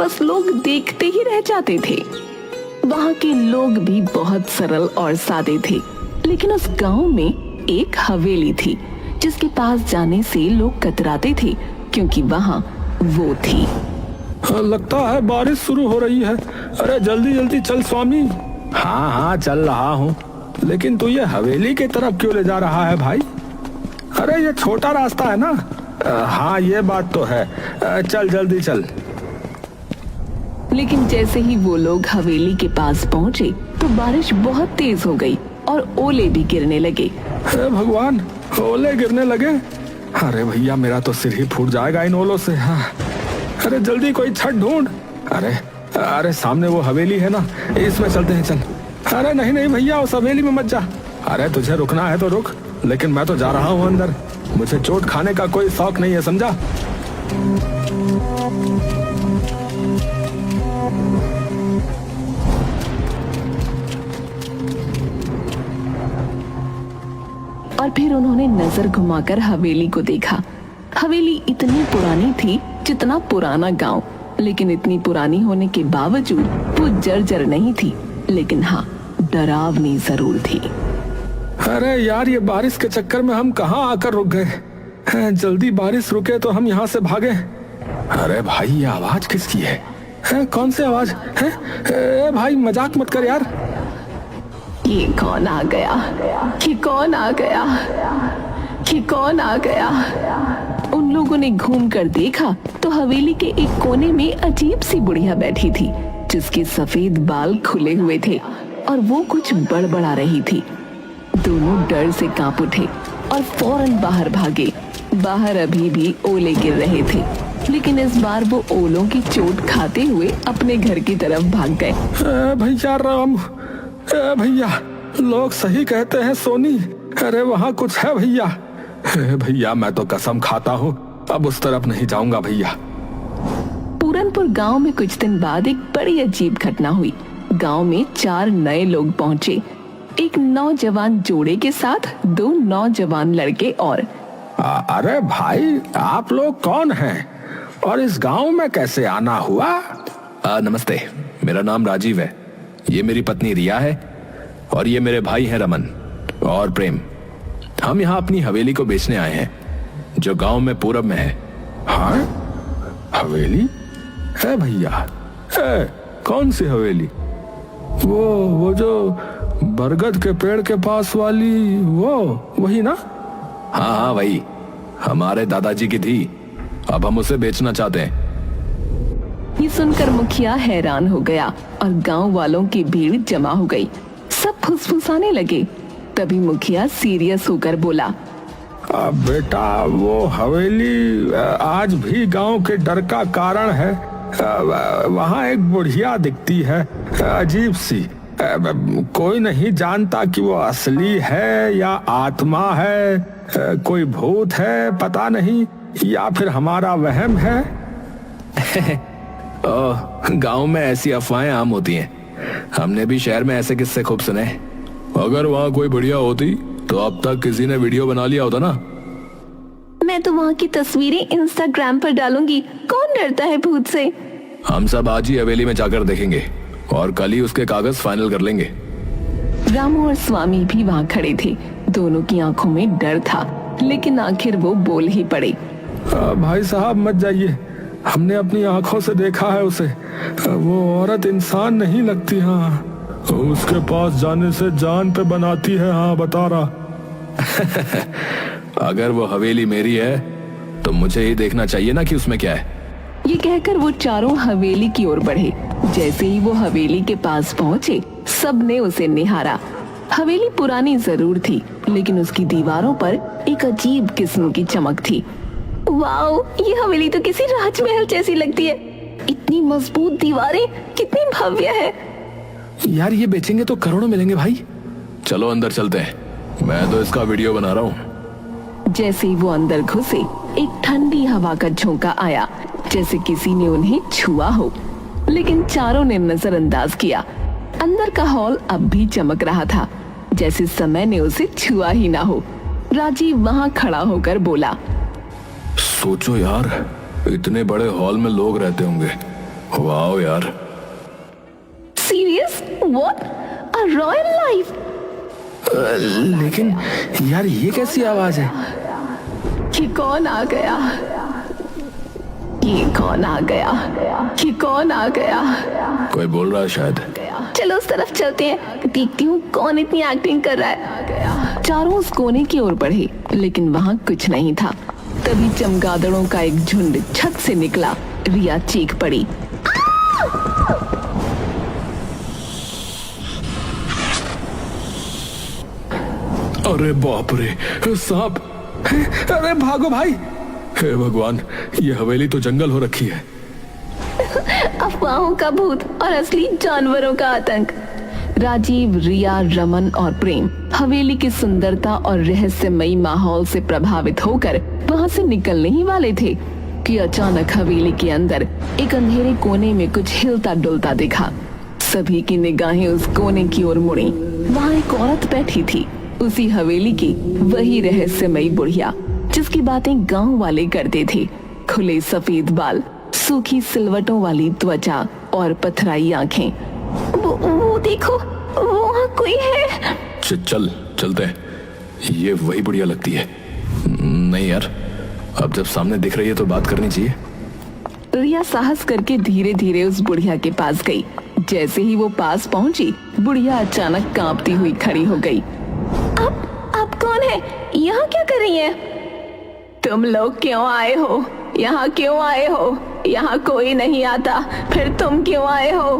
बस लोग देखते ही रह जाते थे। वहाँ के लोग भी बहुत सरल और सादे थे, लेकिन उस गांव में एक हवेली थी जिसके पास जाने से लोग कतराते थे, क्योंकि वहाँ वो थी। लगता है बारिश शुरू हो रही है। अरे जल्दी जल्दी चल स्वामी। हाँ हाँ चल रहा हूँ, लेकिन तू ये हवेली की तरफ क्यों ले जा रहा है भाई? अरे ये छोटा रास्ता है ना। हाँ ये बात तो है। चल जल्दी चल। लेकिन जैसे ही वो लोग हवेली के पास पहुँचे तो बारिश बहुत तेज हो गई और ओले भी गिरने लगे। हे भगवान, ओले गिरने लगे। अरे भैया मेरा तो सिर ही फूट जाएगा इन ओलों से। हाँ। अरे जल्दी कोई छत ढूंढ। अरे सामने वो हवेली है ना, इसमें चलते हैं चल। अरे नहीं नहीं भैया, उस हवेली में मत जा। अरे तुझे रुकना है तो रुक, लेकिन मैं तो जा रहा हूँ अंदर। मुझे चोट खाने का कोई शौक नहीं है, समझा? और फिर उन्होंने नजर घुमाकर हवेली को देखा। हवेली इतनी पुरानी थी जितना पुराना गांव, लेकिन इतनी पुरानी होने के बावजूद वो जर्जर नहीं थी, लेकिन हाँ डरावनी जरूर थी। अरे यार, ये बारिश के चक्कर में हम कहाँ आकर रुक गए। जल्दी बारिश रुके तो हम यहाँ से भागे। अरे भाई ये आवाज किसकी है? कौन सी आवाज है? भाई मजाक मत कर यार। ये कौन आ गया? ये कौन आ गया? ये कौन आ गया? उन लोगों ने घूम कर देखा तो हवेली के एक कोने में अजीब सी बुढ़िया बैठी थी, जिसके सफेद बाल खुले हुए थे और वो कुछ बड़बड़ा रही थी। दोनों डर से कांप उठे और फौरन बाहर भागे। बाहर अभी भी ओले गिर रहे थे, लेकिन इस बार वो ओलों की चोट खाते हुए अपने घर की तरफ भाग गए। भैया राम, भैया लोग सही कहते हैं सोनी। अरे वहाँ कुछ है भैया। भैया मैं तो कसम खाता हूँ अब उस तरफ नहीं जाऊंगा भैया। पूरनपुर गांव में कुछ दिन बाद एक बड़ी अजीब घटना हुई। गांव में 4 नए लोग पहुंचे, एक नौजवान जोड़े के साथ 2 नौजवान लड़के और। अरे भाई आप लोग कौन हैं और इस गांव में कैसे आना हुआ? नमस्ते, मेरा नाम राजीव है, ये मेरी पत्नी रिया है और ये मेरे भाई हैं रमन और प्रेम। हम यहाँ अपनी हवेली को बेचने आए हैं जो गांव में पूरब में है। हाँ हवेली है भैया? कौन सी हवेली? वो जो बरगद के पेड़ के पास वाली, वो वही ना? हाँ हाँ वही, हमारे दादाजी की थी, अब हम उसे बेचना चाहते हैं। ये सुनकर मुखिया हैरान हो गया और गांव वालों की भीड़ जमा हो गई। सब फुसफुसाने लगे। तभी मुखिया सीरियस होकर बोला, बेटा वो हवेली आज भी गांव के डर का कारण है। वहाँ एक बुढ़िया दिखती है अजीब सी। कोई नहीं जानता कि वो असली है या आत्मा है, कोई भूत है पता नहीं, या फिर हमारा वहम है। गांव में ऐसी अफवाहें आम होती हैं, हमने भी शहर में ऐसे किस्से खूब सुने। अगर वहाँ कोई बढ़िया होती तो अब तक किसी ने वीडियो बना लिया होता ना। मैं तो वहाँ की तस्वीरें इंस्टाग्राम पर डालूंगी, कौन डरता है भूत से। हम सब आज ही हवेली में जाकर देखेंगे और कल ही उसके कागज फाइनल कर लेंगे। रामू और स्वामी भी वहाँ खड़े थे। दोनों की आंखों में डर था, लेकिन आखिर वो बोल ही पड़े। भाई साहब मत जाइए, हमने अपनी आंखों से देखा है उसे। वो औरत इंसान नहीं लगती। हाँ उसके पास जाने से जान पे बनाती है। हाँ बता रहा। अगर वो हवेली मेरी है तो मुझे ही देखना चाहिए ना कि उसमें क्या है। ये कहकर वो चारों हवेली की ओर बढ़े। जैसे ही वो हवेली के पास पहुँचे, सबने उसे निहारा। हवेली पुरानी जरूर थी, लेकिन उसकी दीवारों पर एक अजीब किस्म की चमक थी। वाओ, ये हवेली तो किसी राजमहल जैसी लगती है। इतनी मजबूत दीवारें, कितनी भव्य है। यार ये बेचेंगे तो करोड़ों मिलेंगे भाई। चलो अंदर चलते हैं, मैं तो इसका वीडियो बना रहा हूँ। जैसे ही वो अंदर घुसे, एक ठंडी हवा का झोंका आया, जैसे किसी ने उन्हें छुआ हो, लेकिन चारों ने नजरअंदाज किया। अंदर का हॉल अब भी चमक रहा था, जैसे समय ने उसे छुआ ही ना हो। राजीव वहाँ खड़ा होकर बोला, सोचो यार, इतने बड़े हॉल में लोग रहते होंगे वाओ यार, serious? What? A royal life? लेकिन यार ये कैसी आवाज है? ये कौन आ गया? ये कौन आ गया? ये कौन आ गया? कोई बोल रहा है शायद। चलो उस तरफ चलते हैं, देखती हूँ कौन इतनी एक्टिंग कर रहा है। चारों उस कोने की ओर बढ़े, लेकिन वहाँ कुछ नहीं था। तभी चमगादड़ों का एक झुंड छत से निकला। रिया चीख पड़ी। अरे बाप रे, सांप! अरे भागो भाई! हे भगवान, ये हवेली तो जंगल हो रखी है। अफवाहों का भूत और असली जानवरों का आतंक। राजीव, रिया, रमन और प्रेम हवेली की सुंदरता और रहस्यमयी माहौल से प्रभावित होकर वहां से निकलने ही वाले थे कि अचानक हवेली के अंदर एक अंधेरे कोने में कुछ हिलता डुलता दिखा। सभी की निगाहें उस कोने की ओर मुड़ी। वहां एक औरत बैठी थी, उसी हवेली की वही रहस्यमयी बुढ़िया जिसकी बातें गांव वाले करते थे। खुले सफेद बाल, सूखी सिलवटों वाली त्वचा और पथराई आंखें। वो देखो, वहाँ कोई है। चलते हैं, ये वही बुढ़िया लगती है। नहीं यार, अब जब सामने दिख रही है तो बात करनी चाहिए। रिया साहस करके धीरे धीरे उस बुढ़िया के पास गई। जैसे ही वो पास पहुंची, बुढ़िया अचानक कांपती हुई खड़ी हो गई। आप कौन है? यहाँ क्या कर रही है? तुम लोग क्यों आए हो? यहाँ क्यों आए हो? यहाँ कोई नहीं आता, फिर तुम क्यों आए हो?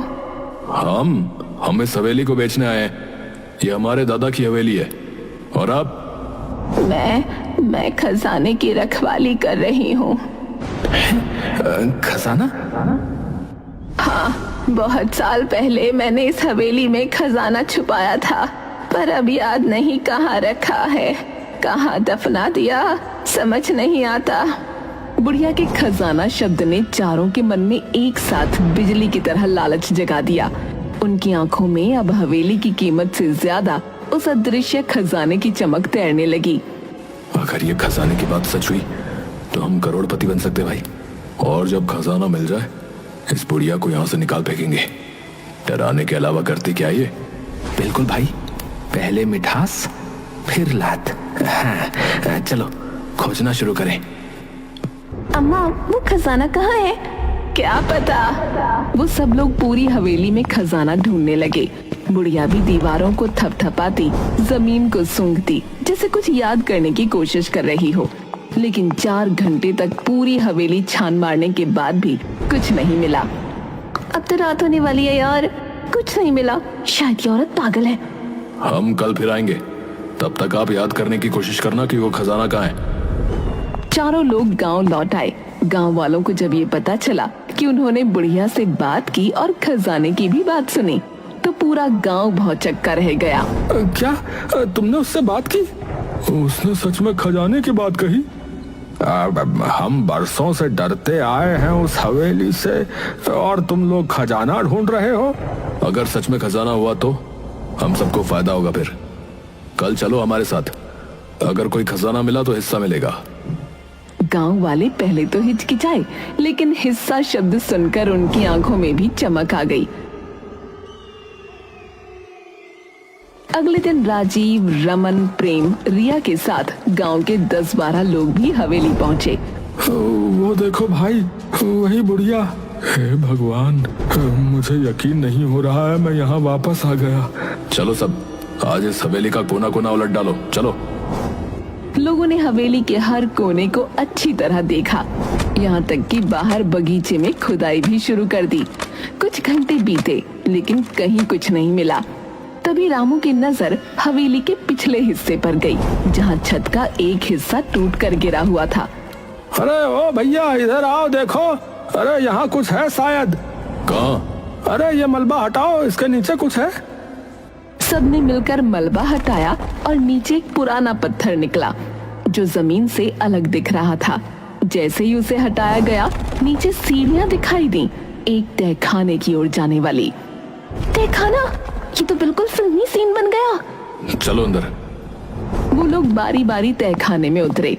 हम इस हवेली को बेचने आए हैं। ये हमारे दादा की हवेली है। और आप? मैं खजाने की रखवाली कर रही हूँ। खजाना? हाँ, बहुत साल पहले मैंने इस हवेली में खजाना छुपाया था, पर अब याद नहीं कहाँ रखा है, कहाँ दफना दिया, समझ नहीं आता। बुढ़िया के खजाना शब्द ने चारों के मन में एक साथ बिजली की तरह लालच जगा दिया। उनकी आंखों में अब हवेली की कीमत से ज्यादा उस अदृश्य खजाने की चमक तैरने लगी। अगर ये खजाने की बात सच हुई तो हम करोड़पति बन सकते भाई। और जब खजाना मिल जाए, इस बुढ़िया को यहाँ से निकाल फेंकेंगे। डराने के अलावा करती क्या ये? बिल्कुल भाई, पहले मिठास फिर लात। हाँ, चलो खोजना शुरू करें। अम्मा, वो खजाना कहाँ है? क्या पता। वो सब लोग पूरी हवेली में खजाना ढूंढने लगे। बुढ़िया भी दीवारों को थपथपाती, जमीन को सूंघती, जैसे कुछ याद करने की कोशिश कर रही हो। लेकिन 4 घंटे तक पूरी हवेली छान मारने के बाद भी कुछ नहीं मिला। अब तो रात होने वाली है यार, कुछ नहीं मिला। शायद ये औरत पागल है। हम कल फिर आएंगे, तब तक आप याद करने की कोशिश करना कि वो खजाना कहाँ है। चारों लोग गांव लौट आए। गांव वालों को जब ये पता चला कि उन्होंने बुढ़िया से बात की और खजाने की भी बात सुनी, तो पूरा गांव भौचक्का रह गया। क्या तुमने उससे बात की? उसने सच में खजाने की बात कही? हम बरसों से डरते आए हैं उस हवेली से, और तुम लोग खजाना ढूंढ रहे हो? अगर सच में खजाना हुआ तो हम सबको फायदा होगा। फिर कल चलो हमारे साथ, अगर कोई खजाना मिला तो हिस्सा मिलेगा। गांव वाले पहले तो हिचकिचाए, लेकिन हिस्सा शब्द सुनकर उनकी आंखों में भी चमक आ गई। अगले दिन राजीव, रमन, प्रेम, रिया के साथ गांव के 10-12 लोग भी हवेली पहुंचे। वो देखो भाई, वही बुढ़िया। हे भगवान, मुझे यकीन नहीं हो रहा है मैं यहाँ वापस आ गया। चलो सब, आज इस हवेली का कोना कोना उलट डालो। चलो। लोगों ने हवेली के हर कोने को अच्छी तरह देखा, यहाँ तक कि बाहर बगीचे में खुदाई भी शुरू कर दी। कुछ घंटे बीते, लेकिन कहीं कुछ नहीं मिला। तभी रामू की नजर हवेली के पिछले हिस्से पर गई, जहाँ छत का एक हिस्सा टूट कर गिरा हुआ था। अरे ओ भैया, इधर आओ, देखो। अरे यहाँ कुछ है शायद। कहाँ? अरे ये मलबा हटाओ, इसके नीचे कुछ है। सबने मिलकर मलबा हटाया और नीचे एक पुराना पत्थर निकला, जो जमीन से अलग दिख रहा था। जैसे ही उसे हटाया गया, नीचे सीढ़ियां दिखाई दी, एक तहखाने की ओर जाने वाली। तहखाना? ये तो बिल्कुल फिल्मी सीन बन गया। चलो अंदर। वो लोग बारी बारी तहखाने में उतरे।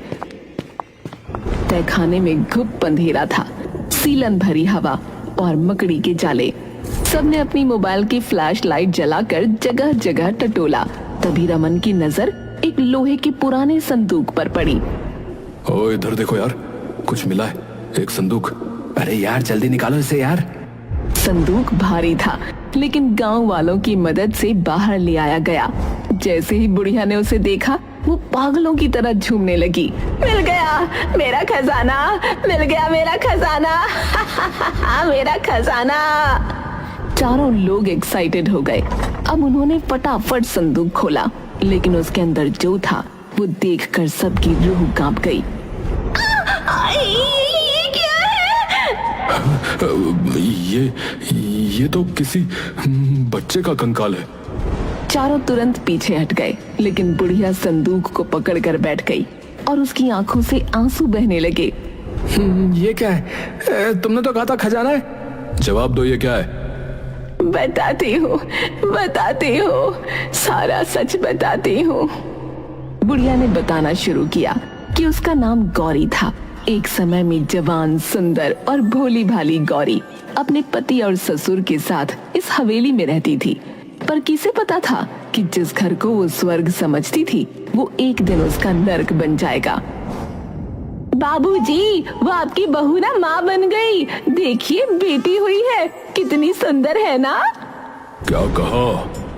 तहखाने में घुप अंधेरा था, सीलन भरी हवा और मकड़ी के जाले। सबने अपनी मोबाइल की फ्लैश लाइट जलाकर जगह जगह टटोला। तभी रमन की नजर एक लोहे के पुराने संदूक पर पड़ी। ओ इधर देखो यार, कुछ मिला है, एक संदूक। अरे यार जल्दी निकालो इसे यार। संदूक भारी था, लेकिन गांव वालों की मदद से बाहर ले आया गया। जैसे ही बुढ़िया ने उसे देखा, वो पागलों की तरह झूमने लगी। मिल गया मेरा खजाना, मिल गया मेरा खजाना, मेरा खजाना। चारों लोग एक्साइटेड हो गए। अब उन्होंने फटाफट संदूक खोला, लेकिन उसके अंदर जो था वो देखकर सबकी रूह कांप गई। ये क्या है? ये तो किसी बच्चे का कंकाल है। चारों तुरंत पीछे हट गए, लेकिन बुढ़िया संदूक को पकड़कर बैठ गई और उसकी आंखों से आंसू बहने लगे। ये क्या है? तुमने तो कहा था खजाना है। जवाब दो, ये क्या है? बताती हूँ, सारा सच बताती हूँ। बुढ़िया ने बताना शुरू किया कि उसका नाम गौरी था। एक समय में जवान, सुंदर और भोली भाली गौरी अपने पति और ससुर के साथ इस हवेली में रहती थी। पर किसे पता था कि जिस घर को वो स्वर्ग समझती थी, वो एक दिन उसका नर्क बन जाएगा। बाबूजी, वो आपकी बहू ना माँ बन गई। देखिए बेटी हुई है, कितनी सुंदर है ना। क्या कहा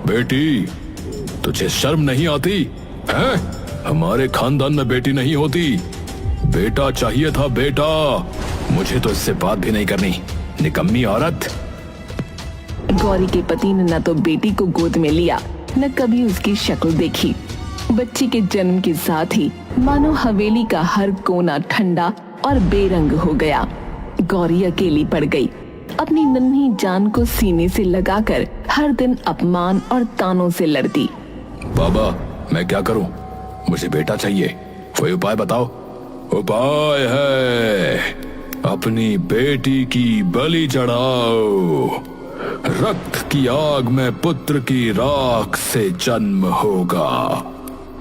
बेटी? तुझे शर्म नहीं आती है? हमारे खानदान में बेटी नहीं होती, बेटा चाहिए था, बेटा। मुझे तो इससे बात भी नहीं करनी, निकम्मी औरत। गौरी के पति ने न तो बेटी को गोद में लिया, न कभी उसकी शक्ल देखी। बच्ची के जन्म के साथ ही मानो हवेली का हर कोना ठंडा और बेरंग हो गया। गौरी अकेली पड़ गई, अपनी नन्ही जान को सीने से लगाकर हर दिन अपमान और तानों से लड़ती। बाबा, मैं क्या करूं? मुझे बेटा चाहिए, कोई उपाय बताओ। उपाय है, अपनी बेटी की बलि चढ़ाओ। रक्त की आग में पुत्र की राख से जन्म होगा।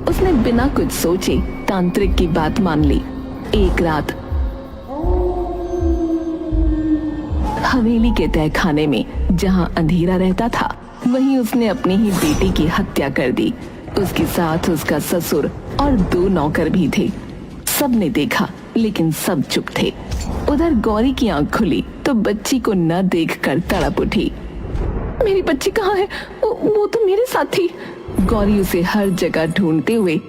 उसने बिना कुछ सोचे तांत्रिक की बात मान ली। एक रात हवेली के तहखाने में जहां अंधेरा रहता था, वहीं उसने अपनी ही बेटी की हत्या कर दी। उसके साथ उसका ससुर और 2 नौकर भी थे। सबने देखा, लेकिन सब चुप थे। उधर गौरी की आंख खुली तो बच्ची को न देखकर तड़प उठी। मेरी बच्ची कहाँ है? वो तो मेरे साथ थी। गौरी उसे हर जगह ढूंढते हुए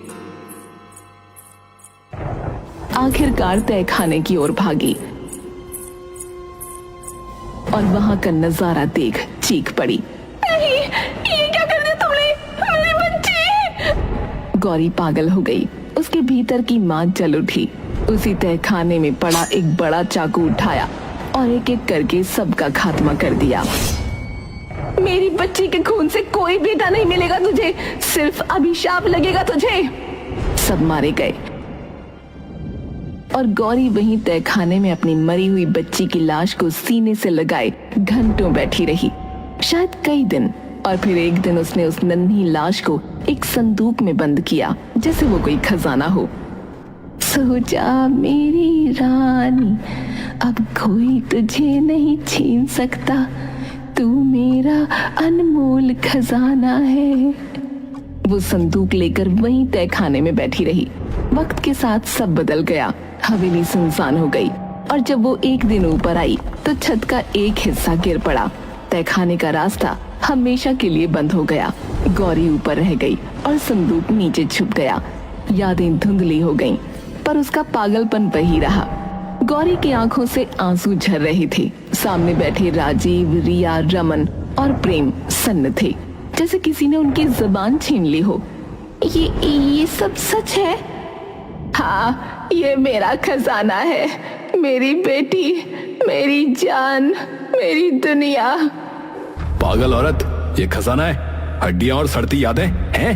आखिरकार तहखाने की ओर भागी और वहां का नजारा देख चीख पड़ी। नहीं, ये क्या कर दिया तुमने? मेरी बच्ची! गौरी पागल हो गई। उसके भीतर की मां जल उठी। उसी तहखाने में पड़ा एक बड़ा चाकू उठाया और एक एक करके सबका खात्मा कर दिया। मेरी बच्ची के खून से कोई बेटा नहीं मिलेगा तुझे, सिर्फ अभिशाप लगेगा तुझे। सब मारे गए और गौरी वहीं तहखाने में अपनी मरी हुई बच्ची की लाश को सीने से लगाए घंटों बैठी रही, शायद कई दिन। और फिर एक दिन उसने उस नन्ही लाश को एक संदूक में बंद किया, जैसे वो कोई खजाना हो। सो जा मेरी रानी, अब कोई तुझे नहीं छीन सकता, तू मेरा अनमोल खजाना है। वो संदूक लेकर वहीं तहखाने में बैठी रही। वक्त के साथ सब बदल गया। हवेली सुनसान हो गई और जब वो एक दिन ऊपर आई तो छत का एक हिस्सा गिर पड़ा। तहखाने का रास्ता हमेशा के लिए बंद हो गया। गौरी ऊपर रह गई और संदूक नीचे छुप गया। यादें धुंधली हो गईं, पर उसका पागलपन वही रहा। गौरी की आंखों से आंसू झर रहे थे। सामने बैठे राजीव, रिया, रमन और प्रेम सन्न थे, जैसे किसी ने उनकी जुबान छीन ली हो। ये सब सच है? हाँ, ये मेरा खजाना है, मेरी बेटी, मेरी जान, मेरी दुनिया। पागल औरत, ये खजाना है? हड्डियां और सड़ती यादें हैं?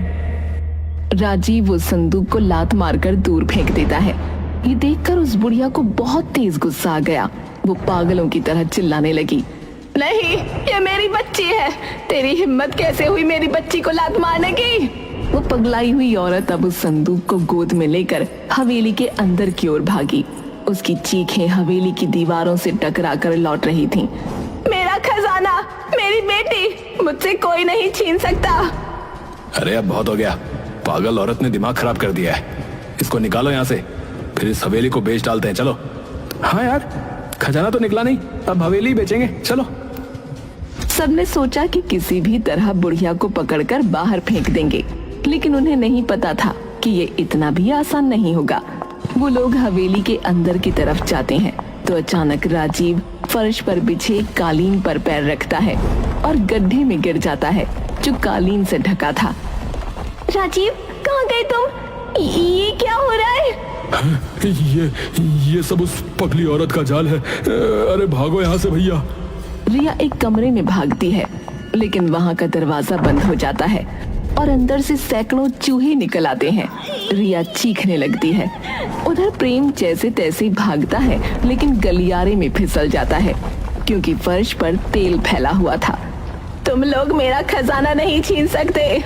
राजीव उस संदूक को लात मारकर दूर फेंक देता है। ये देखकर उस बुढ़िया को बहुत तेज गुस्सा आ गया। वो पागलों की तरह चिल्लाने लगी, नहीं, ये मेरी बच्ची है। तेरी हिम्मत कैसे हुई मेरी बच्ची को लात मारने की? वो पगलाई हुई औरत अब उस संदूक को गोद में लेकर हवेली के अंदर की ओर भागी। उसकी चीखें हवेली की दीवारों से टकराकर लौट रही थीं। खजाना, मेरी बेटी, मुझसे कोई नहीं छीन सकता। अरे अब बहुत हो गया, पागल औरत ने दिमाग खराब कर दिया है। इसको निकालो यहाँ से, फिर इस हवेली को बेच डालते हैं। चलो। हाँ यार, खजाना तो निकला नहीं, अब हवेली बेचेंगे, चलो। सबने सोचा कि किसी भी तरह बुढ़िया को पकड़कर बाहर फेंक देंगे, लेकिन उन्हें नहीं पता था कि ये इतना भी आसान नहीं होगा। वो लोग हवेली के अंदर की तरफ जाते हैं तो अचानक राजीव फर्श पर बिछे कालीन पर पैर रखता है और गड्ढे में गिर जाता है जो कालीन से ढका था। राजीव, कहाँ गए तुम? ये क्या हो रहा है? ये सब उस पगली औरत का जाल है। अरे भागो यहाँ से भैया। रिया एक कमरे में भागती है, लेकिन वहाँ का दरवाजा बंद हो जाता है और अंदर से सैकड़ों चूहे निकल आते हैं। रिया चीखने लगती है। उधर प्रेम जैसे तैसे भागता है, लेकिन गलियारे में फिसल जाता है क्योंकि फर्श पर तेल फैला हुआ था। तुम लोग मेरा खजाना नहीं छीन सकते।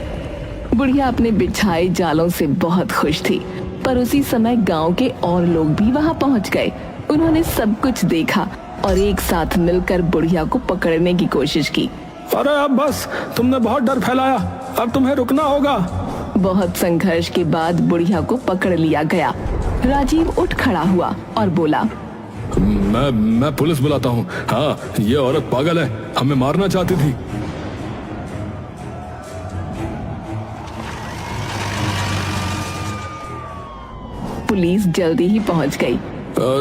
बुढ़िया अपने बिछाए जालों से बहुत खुश थी, पर उसी समय गांव के और लोग भी वहां पहुंच गए। उन्होंने सब कुछ देखा और एक साथ मिलकर बुढ़िया को पकड़ने की कोशिश की। अरे अब बस, तुमने बहुत डर फैलाया, अब तुम्हें रुकना होगा। बहुत संघर्ष के बाद बुढ़िया को पकड़ लिया गया। राजीव उठ खड़ा हुआ और बोला, मैं पुलिस बुलाता हूँ। हाँ, ये औरत पागल है, हमें मारना चाहती थी। पुलिस जल्दी ही पहुंच गई।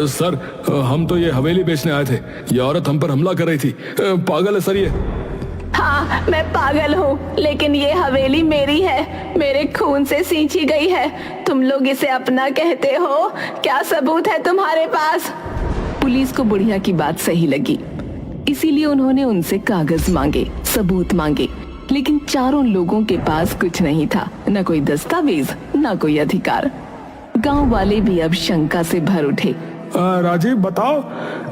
सर, हम तो ये हवेली बेचने आए थे। ये औरत हम पर हमला कर रही थी। पागल है सर ये। हाँ, मैं पागल हूँ, लेकिन ये हवेली मेरी है, मेरे खून से सींची गई है। तुम लोग इसे अपना कहते हो, क्या सबूत है तुम्हारे पास? पुलिस को बुढ़िया की बात सही लगी, इसीलिए उन्होंने उनसे कागज मांगे, सबूत मांगे, लेकिन चारों लोगों के पास कुछ नहीं था, न कोई दस्तावेज, न कोई अधिकार। गांव वाले भी अब शंका से भर उठे। राजीव बताओ,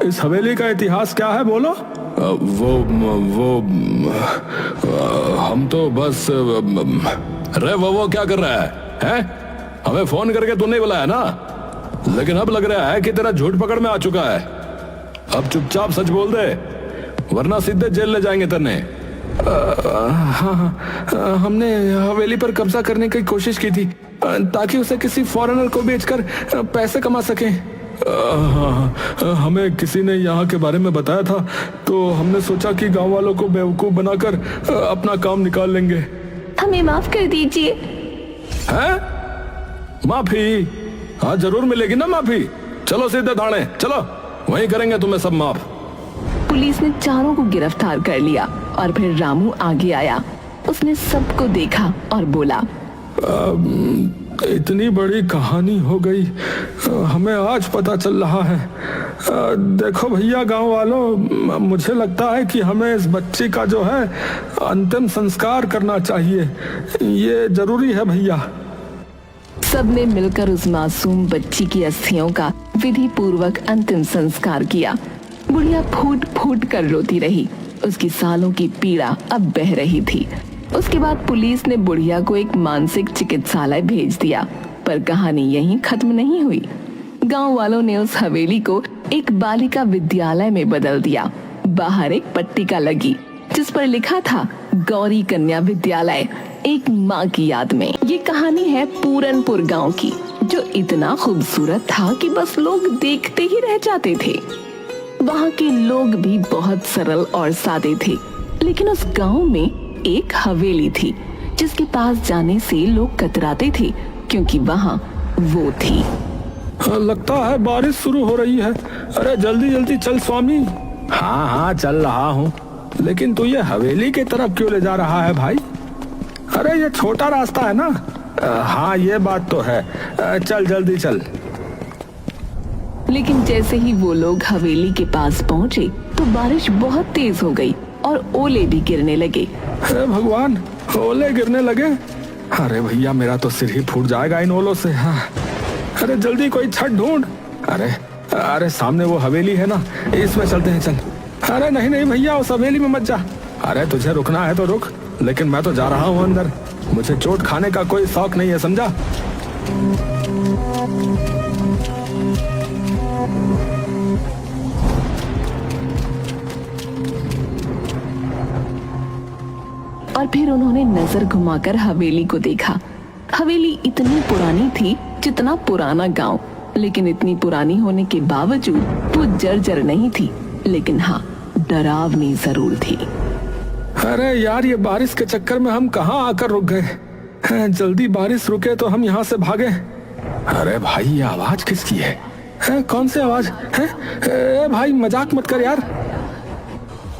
इस हवेली का इतिहास क्या है, बोलो। वो हम तो बस अरे वो क्या कर रहा है? हमें फोन करके तू नहीं बुलाया ना, लेकिन अब लग रहा है कि तेरा झूठ पकड़ में आ चुका है। अब चुपचाप सच बोल दे, वरना सीधे जेल ले जाएंगे तेने। हाँ, हमने हवेली पर कब्जा करने की कोशिश की थी ताकि उसे किसी फॉरेनर को बेचकर पैसे कमा सकें। हमें किसी ने यहाँ के बारे में बताया था, तो हमने सोचा कि गांव वालों को बेवकूफ बनाकर अपना काम निकाल लेंगे। हमें माफ कर दीजिए। हैं? माफी? हाँ, जरूर मिलेगी ना माफी। चलो सीधे थाने, चलो, वहीं करेंगे तुम्हें सब माफ। पुलिस ने चारों को गिरफ्तार कर लिया और फिर रामू आगे आया। उसने सबको देखा और बोला, इतनी बड़ी कहानी हो गई, हमें आज पता चल रहा है। देखो भैया, गांव वालों, मुझे लगता है कि हमें इस बच्ची का जो है अंतिम संस्कार करना चाहिए। ये जरूरी है भैया। सबने मिलकर उस मासूम बच्ची की अस्थियों का विधि पूर्वक अंतिम संस्कार किया। बुढ़िया फूट फूट कर रोती रही, उसकी सालों की पीड़ा अब बह रही थी। उसके बाद पुलिस ने बुढ़िया को एक मानसिक चिकित्सालय भेज दिया, पर कहानी यहीं खत्म नहीं हुई। गांव वालों ने उस हवेली को एक बालिका विद्यालय में बदल दिया। बाहर एक पट्टिका लगी जिस पर लिखा था, गौरी कन्या विद्यालय, एक माँ की याद में। ये कहानी है पूरनपुर गांव की, जो इतना खूबसूरत था कि बस लोग देखते ही रह जाते थे। वहाँ के लोग भी बहुत सरल और सादे थे, लेकिन उस गांव में एक हवेली थी जिसके पास जाने से लोग कतराते थे, क्योंकि वहाँ वो थी। लगता है बारिश शुरू हो रही है। अरे जल्दी जल्दी चल स्वामी। हाँ हाँ, चल रहा हूँ, लेकिन तू ये हवेली की तरफ क्यों ले जा रहा है भाई? अरे ये छोटा रास्ता है ना। हाँ, ये बात तो है। चल जल्दी चल। लेकिन जैसे ही वो लोग हवेली के पास पहुँचे तो बारिश बहुत तेज हो गई और ओले भी गिरने लगे। अरे भगवान, ओले गिरने लगे? अरे भैया, मेरा तो सिर ही फूट जाएगा इन ओलों से। हाँ। अरे जल्दी कोई छत ढूंढ। अरे सामने वो हवेली है ना, इसमें चलते हैं, चल। अरे नहीं नहीं भैया, उस हवेली में मत जा। अरे तुझे रुकना है तो रुक, लेकिन मैं तो जा रहा हूँ अंदर। मुझे चोट खाने का कोई शौक नहीं है, समझा? और फिर उन्होंने नजर घुमाकर हवेली को देखा। हवेली इतनी पुरानी थी जितना पुराना गांव, लेकिन इतनी पुरानी होने के बावजूद वो जर्जर नहीं थी, लेकिन हाँ, डरावनी जरूर थी। अरे यार, ये बारिश के चक्कर में हम कहाँ आकर रुक गए। जल्दी बारिश रुके तो हम यहाँ से भागे। अरे भाई, ये आवाज किसकी है? कौन सी आवाज है? भाई मजाक मत कर यार।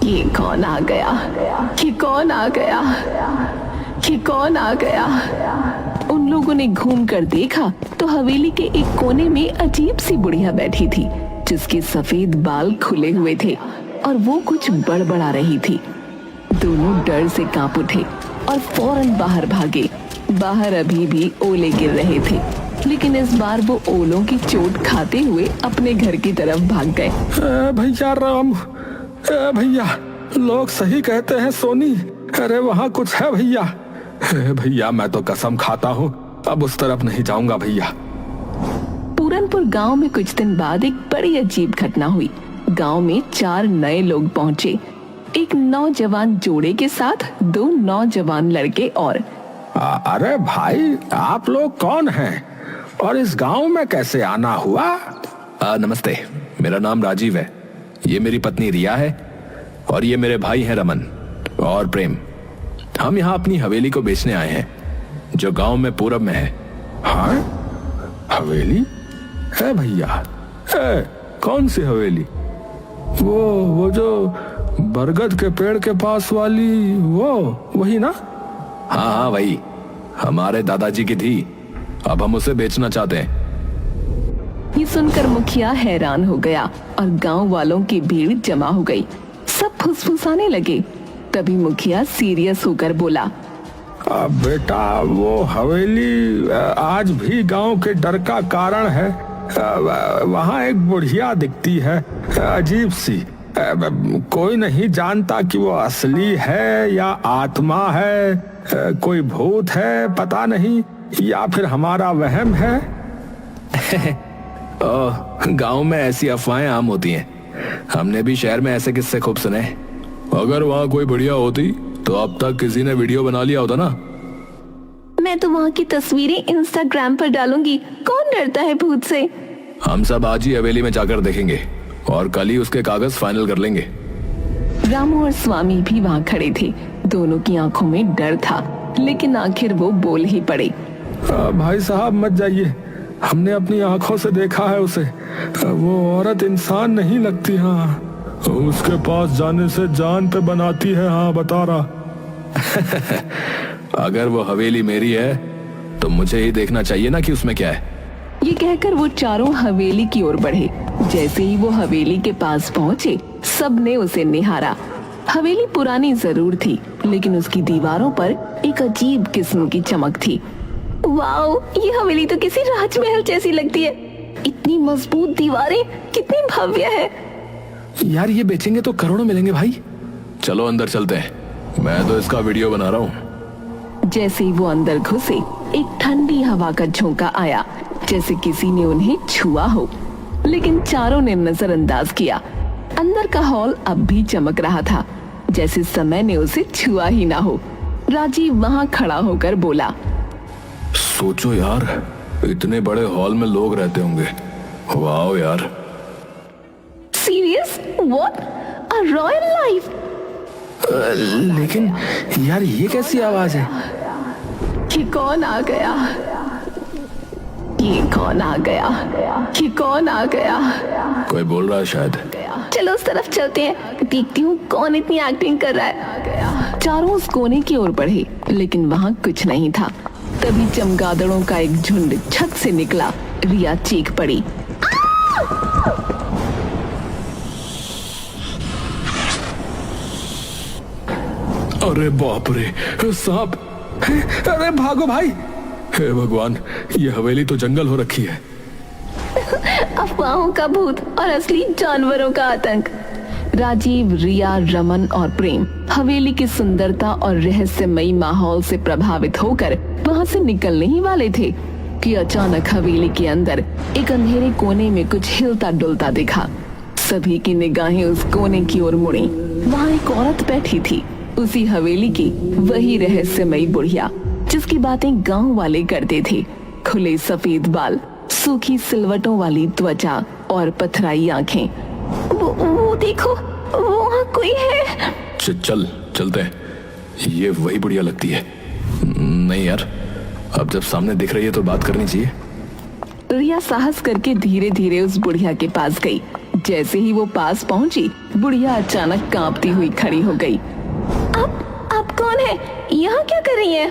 ये कौन आ गया? ये कौन आ गया? ये कौन आ गया? उन लोगों ने घूम कर देखा तो हवेली के एक कोने में अजीब सी बुढ़िया बैठी थी, जिसके सफेद बाल खुले हुए थे और वो कुछ बड़बड़ा रही थी। दोनों डर से कांप उठे और फौरन बाहर भागे। बाहर अभी भी ओले गिर रहे थे, लेकिन इस बार वो ओलों की चोट खाते हुए अपने घर की तरफ भाग गए। भैया राम, भैया, लोग सही कहते हैं सोनी। अरे वहाँ कुछ है भैया। भैया, मैं तो कसम खाता हूँ अब उस तरफ नहीं जाऊंगा भैया। पूरनपुर गांव में कुछ दिन बाद एक बड़ी अजीब घटना हुई। गांव में 4 नए लोग पहुंचे, एक नौजवान जोड़े के साथ 2 नौजवान लड़के और। अरे भाई, आप लोग कौन हैं और इस गांव में कैसे आना हुआ? नमस्ते, मेरा नाम राजीव है। ये मेरी पत्नी रिया है और ये मेरे भाई हैं रमन और प्रेम। हम यहाँ अपनी हवेली को बेचने आए हैं, जो गांव में पूरब में है। हाँ, हवेली है भैया? कौन सी हवेली? वो जो बरगद के पेड़ के पास वाली, वही ना? हाँ हाँ, वही। हमारे दादाजी की थी, अब हम उसे बेचना चाहते हैं। ये सुनकर मुखिया हैरान हो गया और गांव वालों की भीड़ जमा हो गई। सब फुसफुसाने लगे। तभी मुखिया सीरियस होकर बोला, बेटा, वो हवेली आज भी गांव के डर का कारण है। वहाँ एक बुढ़िया दिखती है, अजीब सी। कोई नहीं जानता कि वो असली है या आत्मा है, कोई भूत है पता नहीं, या फिर हमारा वहम है। गांव में ऐसी अफवाहें आम होती हैं। हमने भी शहर में ऐसे किस्से खूब सुने। अगर वहाँ कोई बढ़िया होती तो अब तक किसी ने वीडियो बना लिया होता ना। मैं तो वहाँ की तस्वीरें इंस्टाग्राम पर डालूंगी, कौन डरता है भूत से। हम सब आज ही हवेली में जाकर देखेंगे और कल ही उसके कागज फाइनल कर लेंगे। रामू और स्वामी भी वहाँ खड़े थे। दोनों की आंखों में डर था, लेकिन आखिर वो बोल ही पड़े। भाई साहब, मत जाइए, हमने अपनी आंखों से देखा है उसे। वो औरत इंसान नहीं लगती। हाँ, उसके पास जाने से जान पे बनाती है। हाँ, बता रहा। अगर वो हवेली मेरी है तो मुझे ही देखना चाहिए ना कि उसमें क्या है। ये कहकर वो चारों हवेली की ओर बढ़े। जैसे ही वो हवेली के पास पहुँचे, सबने उसे निहारा। हवेली पुरानी जरूर थी, लेकिन उसकी दीवारों पर एक अजीब किस्म की चमक थी। वाओ, ये हवेली तो किसी राजमहल जैसी लगती है। इतनी मजबूत दीवारें, कितनी भव्य है। यार, ये बेचेंगे तो करोड़ों मिलेंगे भाई। चलो अंदर चलते हैं, मैं तो इसका वीडियो बना रहा हूँ। जैसे ही वो अंदर घुसे, एक ठंडी हवा का झोंका आया, जैसे किसी ने उन्हें छुआ हो, लेकिन चारों ने नजरअंदाज किया। अंदर का हॉल अब भी चमक रहा था, जैसे समय ने उसे छुआ ही ना हो। राजीव वहाँ खड़ा होकर बोला, सोचो यार, इतने बड़े हॉल में लोग रहते होंगे। वाओ यार। Serious? What? A royal life? लेकिन यार, ये कैसी आवाज है? ये कौन आ गया? ये कौन आ गया? ये कौन आ गया? कोई बोल रहा है शायद। चलो उस तरफ चलते हैं, देखती हूँ कौन इतनी एक्टिंग कर रहा है। चारों उस कोने की ओर बढ़े, लेकिन वहाँ कुछ नहीं था। तभी चमगादड़ों का एक झुंड छत से निकला। रिया चीख पड़ी। अरे बाप रे, सांप! अरे भागो भाई! हे भगवान, ये हवेली तो जंगल हो रखी है। अफवाहों का भूत और असली जानवरों का आतंक। राजीव, रिया, रमन और प्रेम हवेली की सुंदरता और रहस्यमयी माहौल से प्रभावित होकर वहां से निकलने ही वाले थे कि अचानक हवेली के अंदर एक अंधेरे कोने में कुछ हिलता डुलता दिखा। सभी की निगाहें उस कोने की ओर मुड़ी। वहां एक औरत बैठी थी, उसी हवेली की वही रहस्यमयी बुढ़िया जिसकी बातें गांव वाले करते थे। खुले सफेद बाल, सूखी सिलवटों वाली त्वचा और पथराई आंखें। वो देखो, वहाँ कोई है। चलते हैं। ये वही बुढ़िया लगती है। नहीं यार, अब जब सामने दिख रही है तो बात करनी चाहिए। रिया साहस करके धीरे धीरे उस बुढ़िया के पास गई। जैसे ही वो पास पहुंची, बुढ़िया अचानक कांपती हुई खड़ी हो गई। आप कौन है? यहाँ क्या कर रही है?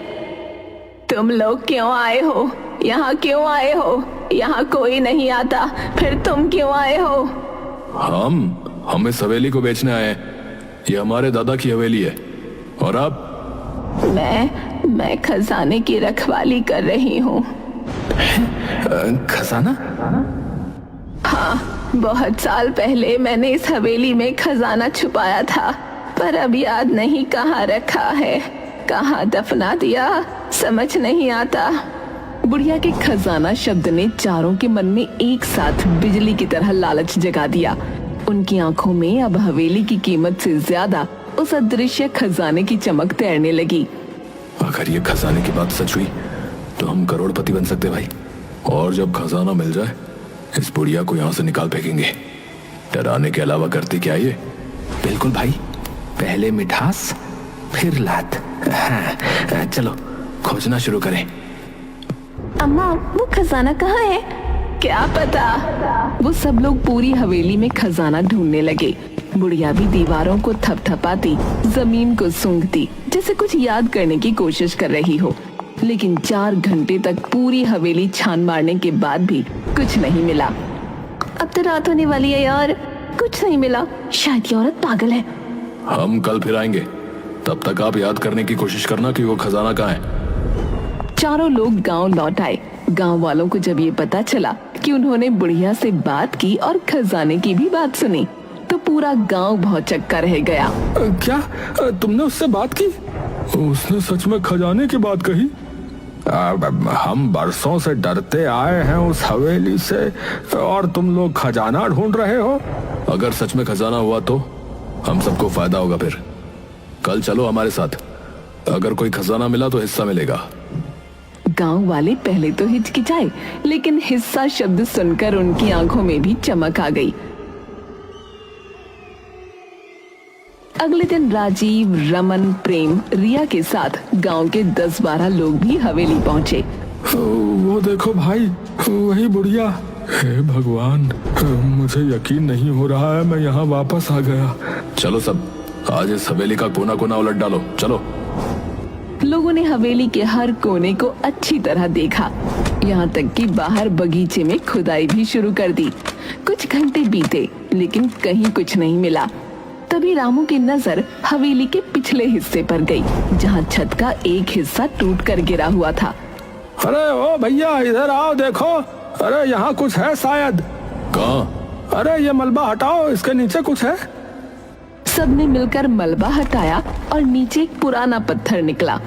तुम लोग क्यों आए हो? यहाँ क्यों आए हो? यहाँ कोई नहीं आता, फिर तुम क्यों आए हो? हम इस हवेली को बेचने आए हैं। ये हमारे दादा की हवेली है। और आप? मैं खजाने की रखवाली कर रही हूँ। खजाना? हाँ, बहुत साल पहले मैंने इस हवेली में खजाना छुपाया था, पर अब याद नहीं कहाँ रखा है, कहाँ दफना दिया, समझ नहीं आता। बुढ़िया के खजाना शब्द ने चारों के मन में एक साथ बिजली की तरह लालच जगा दिया। उनकी आंखों में अब हवेली की कीमत से ज्यादा उस अदृश्य खजाने की चमक तैरने लगी। अगर ये खजाने की बात सच हुई तो हम करोड़पति बन सकते भाई। और जब खजाना मिल जाए, इस बुढ़िया को यहाँ से निकाल फेंकेंगे। डराने के अलावा करते क्या ये? बिल्कुल भाई, पहले मिठास फिर लात। हाँ, चलो खोजना शुरू करें। अम्मा, वो खजाना कहाँ है? क्या पता। वो सब लोग पूरी हवेली में खजाना ढूंढने लगे। बुढ़िया भी दीवारों को थपथपाती, जमीन को सूंघती, जैसे कुछ याद करने की कोशिश कर रही हो। लेकिन 4 घंटे तक पूरी हवेली छान मारने के बाद भी कुछ नहीं मिला। अब तो रात होने वाली है यार, कुछ नहीं मिला। शायद ये औरत पागल है। हम कल फिर आएंगे, तब तक आप याद करने की कोशिश करना कि वो खजाना कहाँ है। चारों लोग गांव लौट आए। गांव वालों को जब ये पता चला कि उन्होंने बुढ़िया से बात की और खजाने की भी बात सुनी, तो पूरा गांव भौचक्का रह गया। क्या तुमने उससे बात की? उसने सच में खजाने की बात कही? हम बरसों से डरते आए हैं उस हवेली से, और तुम लोग खजाना ढूंढ रहे हो? अगर सच में खजाना हुआ तो हम सबको फायदा होगा। फिर कल चलो हमारे साथ। अगर कोई खजाना मिला तो हिस्सा मिलेगा। गांव वाले पहले तो हिचकिचाए, लेकिन हिस्सा शब्द सुनकर उनकी आंखों में भी चमक आ गई। अगले दिन राजीव, रमन, प्रेम, रिया के साथ गांव के 10-12 लोग भी हवेली पहुंचे। वो देखो भाई, वही बुढ़िया। हे भगवान, मुझे यकीन नहीं हो रहा है, मैं यहाँ वापस आ गया। चलो सब, आज इस हवेली का कोना कोना उलट डालो। चलो। लोगों ने हवेली के हर कोने को अच्छी तरह देखा, यहाँ तक कि बाहर बगीचे में खुदाई भी शुरू कर दी। कुछ घंटे बीते, लेकिन कहीं कुछ नहीं मिला। तभी रामू की नजर हवेली के पिछले हिस्से पर गई, जहाँ छत का एक हिस्सा टूट कर गिरा हुआ था। अरे ओ भैया, इधर आओ, देखो। अरे यहाँ कुछ है शायद। कहाँ? अरे ये मलबा हटाओ, इसके नीचे कुछ है। सबने मिलकर मलबा हटाया और नीचे एक पुराना पत्थर निकला,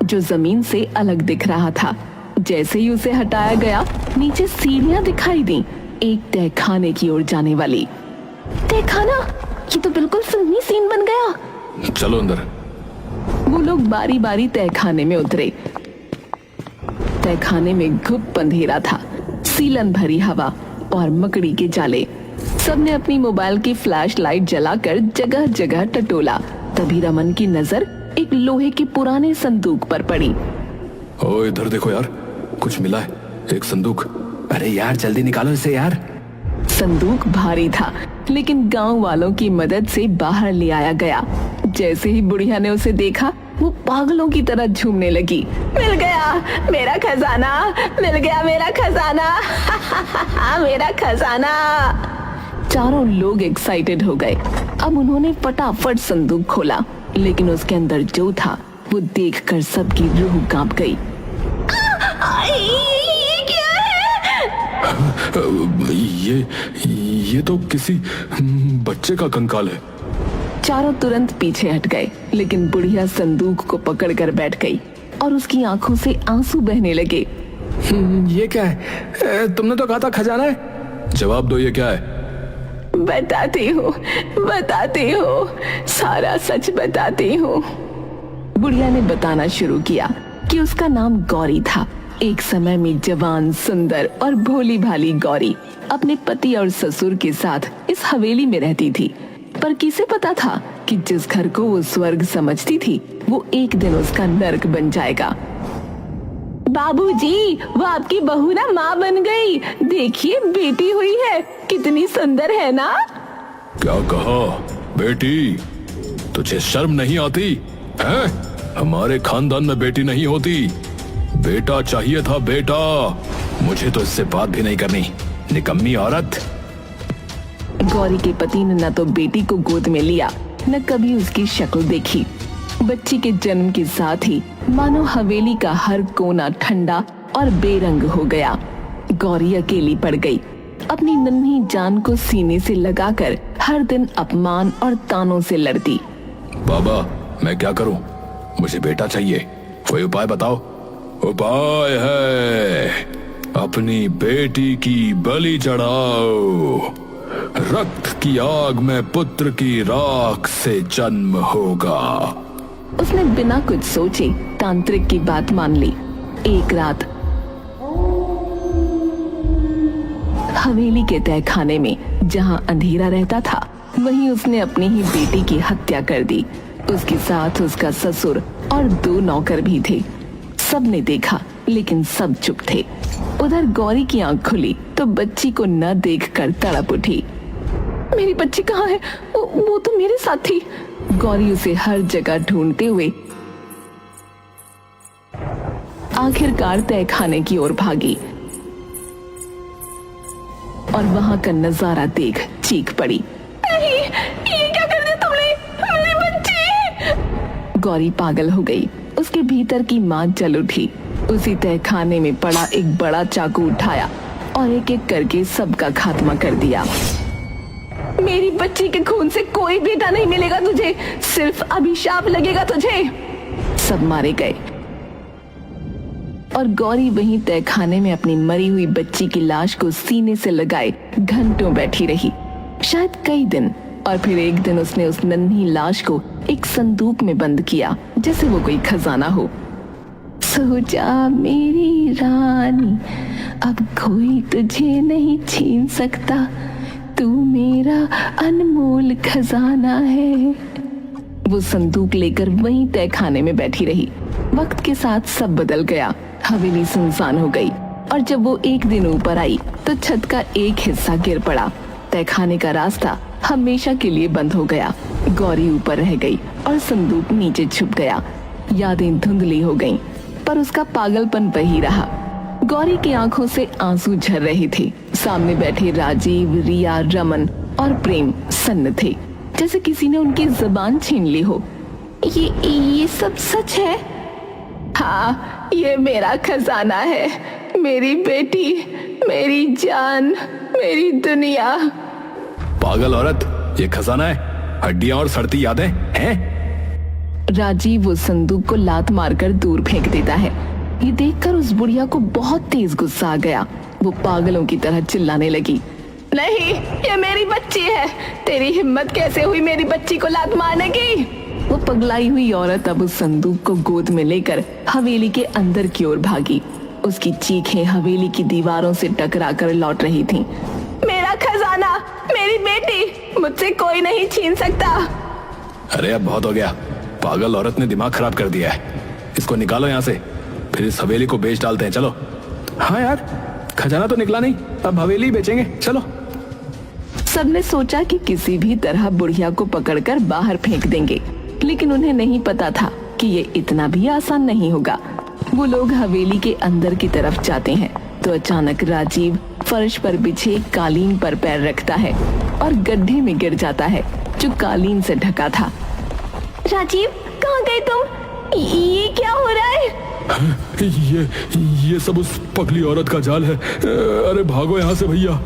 जो जमीन से अलग दिख रहा था। जैसे ही उसे हटाया गया, नीचे सीढ़ियां दिखाई दी, एक तहखाने की ओर जाने वाली। तहखाना? ये तो बिल्कुल फिल्मी सीन बन गया। चलो अंदर। वो लोग बारी बारी तहखाने में उतरे। तहखाने में घुप अंधेरा था, सीलन भरी हवा और मकड़ी के जाले। सबने अपनी मोबाइल की फ्लैश लाइट जलाकर जगह जगह टटोला। तभी रमन की नजर एक लोहे के पुराने संदूक पर पड़ी। ओ इधर देखो यार, कुछ मिला है, एक संदूक। अरे यार जल्दी निकालो इसे यार। संदूक भारी था, लेकिन गांव वालों की मदद से बाहर ले आया गया। जैसे ही बुढ़िया ने उसे देखा, वो पागलों की तरह झूमने लगी। मिल गया मेरा खजाना, मिल गया मेरा खजाना। मेरा खजाना। चारों लोग एक्साइटेड हो गए। अब उन्होंने फटाफट संदूक खोला, लेकिन उसके अंदर जो था वो देखकर सबकी रूह कांप गई। ये क्या है? ये तो किसी बच्चे का कंकाल है। चारों तुरंत पीछे हट गए, लेकिन बुढ़िया संदूक को पकड़कर बैठ गई और उसकी आंखों से आंसू बहने लगे। ये क्या है? तुमने तो कहा था खजाना है। जवाब दो, ये क्या है? बताती हूँ, सारा सच बताती हूँ। बुढ़िया ने बताना शुरू किया कि उसका नाम गौरी था। एक समय में जवान, सुंदर और भोली भाली गौरी अपने पति और ससुर के साथ इस हवेली में रहती थी। पर किसे पता था कि जिस घर को वो स्वर्ग समझती थी वो एक दिन उसका नर्क बन जाएगा। बाबूजी, वो आपकी बहू ना माँ बन गई। देखिए, बेटी हुई है, कितनी सुंदर है ना। क्या कहा बेटी? तुझे शर्म नहीं आती है? हमारे खानदान में बेटी नहीं होती, बेटा चाहिए था, बेटा। मुझे तो इससे बात भी नहीं करनी, निकम्मी औरत। गौरी के पति ने न तो बेटी को गोद में लिया, न कभी उसकी शक्ल देखी। बच्ची के जन्म के साथ ही मानो हवेली का हर कोना ठंडा और बेरंग हो गया। गौरी अकेली पड़ गई, अपनी नन्ही जान को सीने से लगाकर हर दिन अपमान और तानों से लड़ती। बाबा, मैं क्या करूं? मुझे बेटा चाहिए, कोई उपाय बताओ। उपाय है, अपनी बेटी की बलि चढ़ाओ। रक्त की आग में पुत्र की राख से जन्म होगा। उसने बिना कुछ सोचे तांत्रिक की बात मान ली। एक रात हवेली के तहखाने में जहां अंधेरा रहता था, वहीं उसने अपनी ही बेटी की हत्या कर दी। उसके साथ उसका ससुर और 2 नौकर भी थे। सबने देखा, लेकिन सब चुप थे। उधर गौरी की आंख खुली तो बच्ची को न देखकर तड़प उठी। मेरी बच्ची कहाँ है? वो तो मेरे साथ थी। गौरी उसे हर जगह ढूंढते हुए आखिरकार तहखाने की ओर भागी और वहां का नजारा देख चीख पड़ी। नहीं, ये क्या कर दिया तुमने? मेरी बच्ची! गौरी पागल हो गई। उसके भीतर की मां जल उठी। उसी तहखाने में पड़ा एक बड़ा चाकू उठाया और एक एक करके सबका खात्मा कर दिया। मेरी बच्ची के खून से कोई बेटा नहीं मिलेगा तुझे, सिर्फ अभिशाप लगेगा तुझे। सब मारे गए और गौरी वहीं तहखाने में अपनी मरी हुई बच्ची की लाश को सीने से लगाए घंटों बैठी रही, शायद कई दिन। और फिर एक दिन उसने उस नन्ही लाश को एक संदूक में बंद किया, जैसे वो कोई खजाना हो। सो जा मेरी रानी, अब कोई तुझे नहीं छीन सकता, तू मेरा अनमोल खजाना है। वो संदूक लेकर वहीं तहखाने में बैठी रही। वक्त के साथ सब बदल गया। हवेली सुनसान हो गई और जब वो एक दिन ऊपर आई तो छत का एक हिस्सा गिर पड़ा। तहखाने का रास्ता हमेशा के लिए बंद हो गया। गौरी ऊपर रह गई और संदूक नीचे छुप गया। यादें धुंधली हो गईं, पर उसका पागलपन वही रहा। गौरी की आंखों से आंसू झर रहे थे। सामने बैठे राजीव, रिया, रमन और प्रेम सन्न थे, जैसे किसी ने उनकी जुबान छीन ली हो। ये सब सच है? हाँ, ये मेरा खजाना है, मेरी बेटी, मेरी जान, मेरी दुनिया। पागल औरत, ये खजाना है, हड्डियां और सड़ती यादें हैं? राजीव वो संदूक को लात मारकर दूर फेंक देता है। ये देखकर उस बुढ़िया को बहुत तेज गुस्सा आ गया। वो पागलों की तरह चिल्लाने लगी, नहीं, ये मेरी बच्ची है। तेरी हिम्मत कैसे हुई मेरी बच्ची को लात मारने की? वो पगलाई हुई औरत अब उस संदूक को गोद में लेकर हवेली के अंदर की ओर भागी। उसकी चीखें हवेली की दीवारों से टकराकर लौट रही थीं। मेरा खजाना, मेरी बेटी, मुझसे कोई नहीं छीन सकता। अरे अब बहुत हो गया, पागल औरत ने दिमाग खराब कर दिया है। इसको निकालो यहाँ से, फिर इस हवेली को बेच डालते हैं। चलो। हाँ यार, खजाना तो निकला नहीं, अब हवेली बेचेंगे, चलो। सबने सोचा कि किसी भी तरह बुढ़िया को पकड़कर बाहर फेंक देंगे, लेकिन उन्हें नहीं पता था कि ये इतना भी आसान नहीं होगा। वो लोग हवेली के अंदर की तरफ जाते हैं तो अचानक राजीव फर्श पर बिछे कालीन पर पैर रखता है और गड्ढे में गिर जाता है जो कालीन से ढका था। राजीव, कहाँ गए तुम? ये क्या हो रहा है? ये सब उस पगली औरत का जाल है। अरे भागो यहाँ से भैया।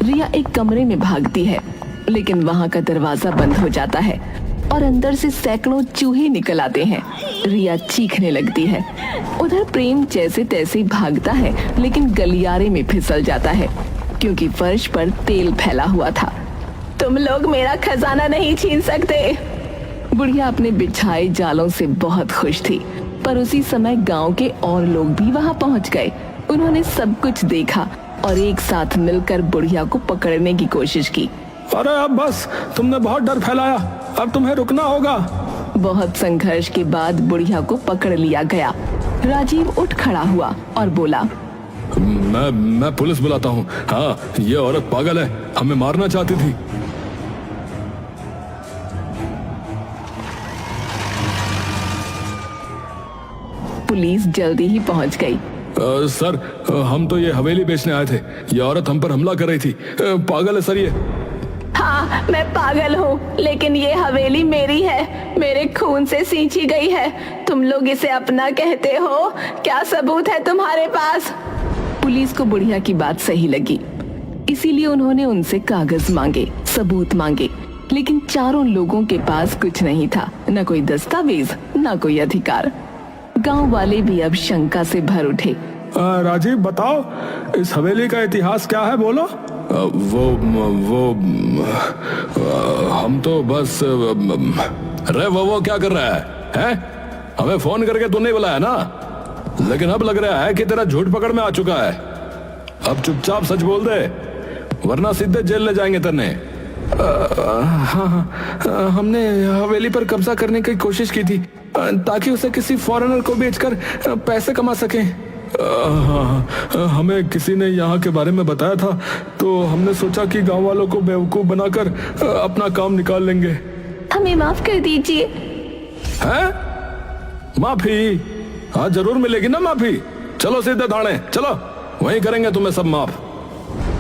रिया एक कमरे में भागती है, लेकिन वहाँ का दरवाजा बंद हो जाता है और अंदर से सैकड़ों चूहे निकल आते हैं। रिया चीखने लगती है। उधर प्रेम जैसे तैसे भागता है, लेकिन गलियारे में फिसल जाता है क्योंकि फर्श पर तेल फैला हुआ था। तुम लोग मेरा खजाना नहीं छीन सकते। बुढ़िया अपने बिछाए जालों से बहुत खुश थी, पर उसी समय गांव के और लोग भी वहां पहुंच गए। उन्होंने सब कुछ देखा और एक साथ मिलकर बुढ़िया को पकड़ने की कोशिश की। अरे अब बस, तुमने बहुत डर फैलाया, अब तुम्हें रुकना होगा। बहुत संघर्ष के बाद बुढ़िया को पकड़ लिया गया। राजीव उठ खड़ा हुआ और बोला, मैं पुलिस बुलाता हूँ। हाँ, ये औरत पागल है, हमें मारना चाहती थी। पुलिस जल्दी ही पहुंच गई। सर, हम तो ये हवेली बेचने आए थे। ये औरत हम पर हमला कर रही थी। पागल है सर ये। हाँ, मैं पागल हूँ, लेकिन ये हवेली मेरी है, मेरे खून से सींची गई है। तुम लोग इसे अपना कहते हो, क्या सबूत है तुम्हारे पास? पुलिस को बुढ़िया की बात सही लगी, इसीलिए उन्होंने उनसे कागज मांगे, सबूत मांगे, लेकिन चारों लोगों के पास कुछ नहीं था, न कोई दस्तावेज, न कोई अधिकार। गांव वाले भी अब शंका से भर उठे। राजीव बताओ, इस हवेली का इतिहास क्या है, बोलो। वो हम तो बस अरे वो क्या कर रहा है? हमें फोन करके तू नहीं बुलाया ना, लेकिन अब लग रहा है कि तेरा झूठ पकड़ में आ चुका है। अब चुपचाप सच बोल दे, वरना सीधे जेल ले जाएंगे तेने। हाँ, हमने हवेली पर कब्जा करने की कोशिश की थी ताकि उसे किसी फॉरेनर को बेचकर पैसे कमा सकें। हमें किसी ने यहाँ के बारे में बताया था, तो हमने सोचा कि गांव वालों को बेवकूफ बनाकर अपना काम निकाल लेंगे। हमें माफ कर दीजिए। हैं? माफी? हाँ, जरूर मिलेगी ना माफी। चलो सीधे थाने चलो, वहीं करेंगे तुम्हें सब माफ।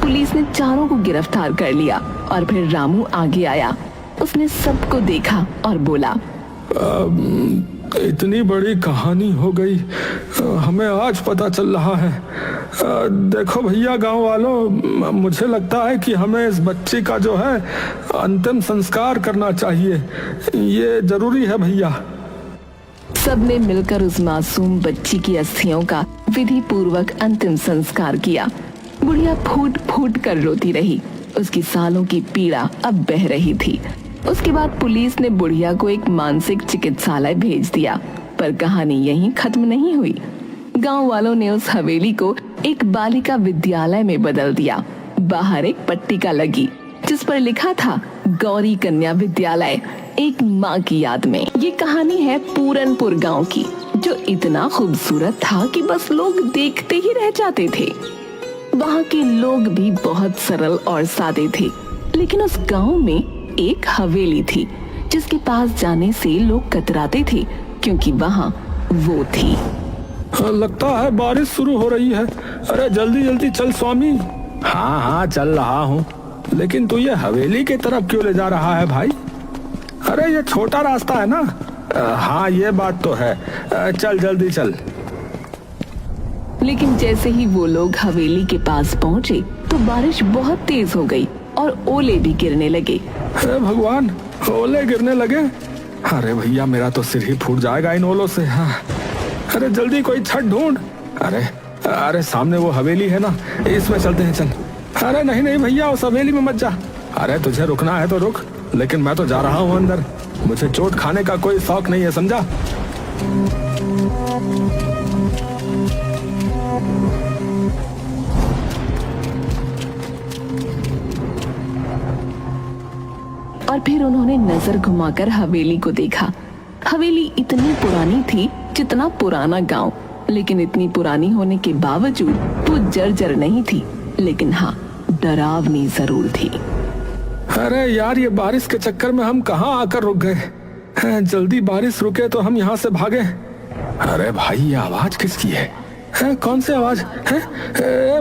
पुलिस ने चारों को गिरफ्तार कर लिया और फिर रामू आगे आया। उसने सबको देखा और बोला, इतनी बड़ी कहानी हो गई, हमें आज पता चल रहा है। देखो भैया, गांव वालों, मुझे लगता है कि हमें इस बच्ची का जो है अंतिम संस्कार करना चाहिए, ये जरूरी है भैया। सबने मिलकर उस मासूम बच्ची की अस्थियों का विधि पूर्वक अंतिम संस्कार किया। बुढ़िया फूट फूट कर रोती रही, उसकी सालों की पीड़ा अब बह रही थी। उसके बाद पुलिस ने बुढ़िया को एक मानसिक चिकित्सालय भेज दिया, पर कहानी यहीं खत्म नहीं हुई। गांव वालों ने उस हवेली को एक बालिका विद्यालय में बदल दिया। बाहर एक पट्टिका लगी जिस पर लिखा था गौरी कन्या विद्यालय, एक माँ की याद में। ये कहानी है पूरनपुर गांव की, जो इतना खूबसूरत था कि बस लोग देखते ही रह जाते थे। वहाँ के लोग भी बहुत सरल और सादे थे, लेकिन उस गांव में एक हवेली थी जिसके पास जाने से लोग कतराते थे, क्योंकि वहाँ वो थी। लगता है बारिश शुरू हो रही है। अरे जल्दी जल्दी चल स्वामी। हाँ हाँ, चल रहा हूँ, लेकिन तू ये हवेली की तरफ क्यों ले जा रहा है भाई? अरे ये छोटा रास्ता है ना। हाँ, ये बात तो है। चल जल्दी चल। लेकिन जैसे ही वो लोग हवेली के पास पहुँचे तो बारिश बहुत तेज हो गई और ओले भी गिरने लगे। हे भगवान, ओले गिरने लगे। अरे भैया, मेरा तो सिर ही फूट जाएगा इन ओलों से। हाँ, अरे जल्दी कोई छत ढूंढ। अरे सामने वो हवेली है ना, इसमें चलते हैं, चल। अरे नहीं नहीं भैया, उस हवेली में मत जा। अरे तुझे रुकना है तो रुक, लेकिन मैं तो जा रहा हूँ अंदर। मुझे चोट खाने का कोई शौक नहीं है, समझा? और फिर उन्होंने नजर घुमाकर हवेली को देखा। हवेली इतनी पुरानी थी जितना पुराना गांव, लेकिन इतनी पुरानी होने के बावजूद वो जर्जर नहीं थी, लेकिन हाँ, डरावनी जरूर थी। अरे यार, ये बारिश के चक्कर में हम कहाँ आकर रुक गए। जल्दी बारिश रुके तो हम यहाँ से भागे। अरे भाई, ये आवाज किसकी है? कौन सी आवाज है?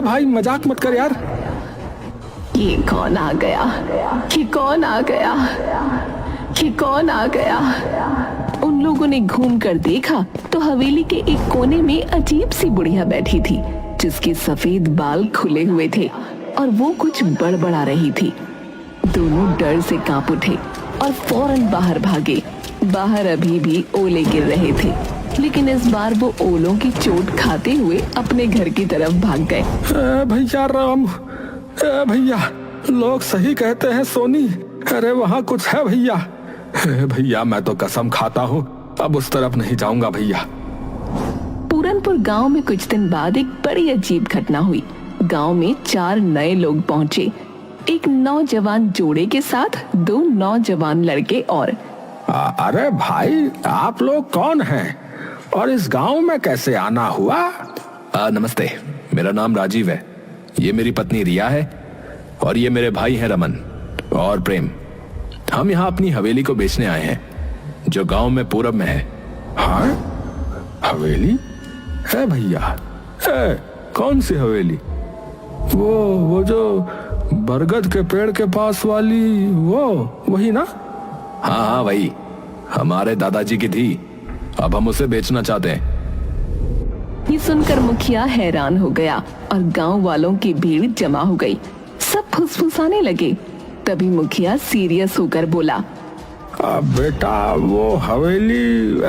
भाई मजाक मत कर यार। ये कौन आ गया? ये कौन आ गया? ये कौन आ गया? उन लोगों ने घूम कर देखा तो हवेली के एक कोने में अजीब सी बुढ़िया बैठी थी, जिसके सफेद बाल खुले हुए थे और वो कुछ बड़बड़ा रही थी। दोनों डर से कांप उठे और फौरन बाहर भागे। बाहर अभी भी ओले गिर रहे थे, लेकिन इस बार वो ओलों की चोट खाते हुए अपने घर की तरफ भाग गए। भैया राम, भैया, लोग सही कहते हैं सोनी। अरे वहाँ कुछ है भैया। भैया मैं तो कसम खाता हूँ अब उस तरफ नहीं जाऊंगा भैया। पूरनपुर गांव में कुछ दिन बाद एक बड़ी अजीब घटना हुई। गांव में 4 नए लोग पहुंचे, एक नौजवान जोड़े के साथ 2 नौजवान लड़के और। अरे भाई आप लोग कौन हैं और इस गांव में कैसे आना हुआ? नमस्ते, मेरा नाम राजीव है, ये मेरी पत्नी रिया है और ये मेरे भाई हैं रमन और प्रेम। हम यहाँ अपनी हवेली को बेचने आए हैं जो गांव में पूरब में है। हाँ हवेली है भैया? कौन सी हवेली? वो जो बरगद के पेड़ के पास वाली, वही ना? हाँ हाँ वही, हमारे दादाजी की थी, अब हम उसे बेचना चाहते हैं। ये सुनकर मुखिया हैरान हो गया और गांव वालों की भीड़ जमा हो गई। सब फुसफुसाने लगे। तभी मुखिया सीरियस होकर बोला, बेटा वो हवेली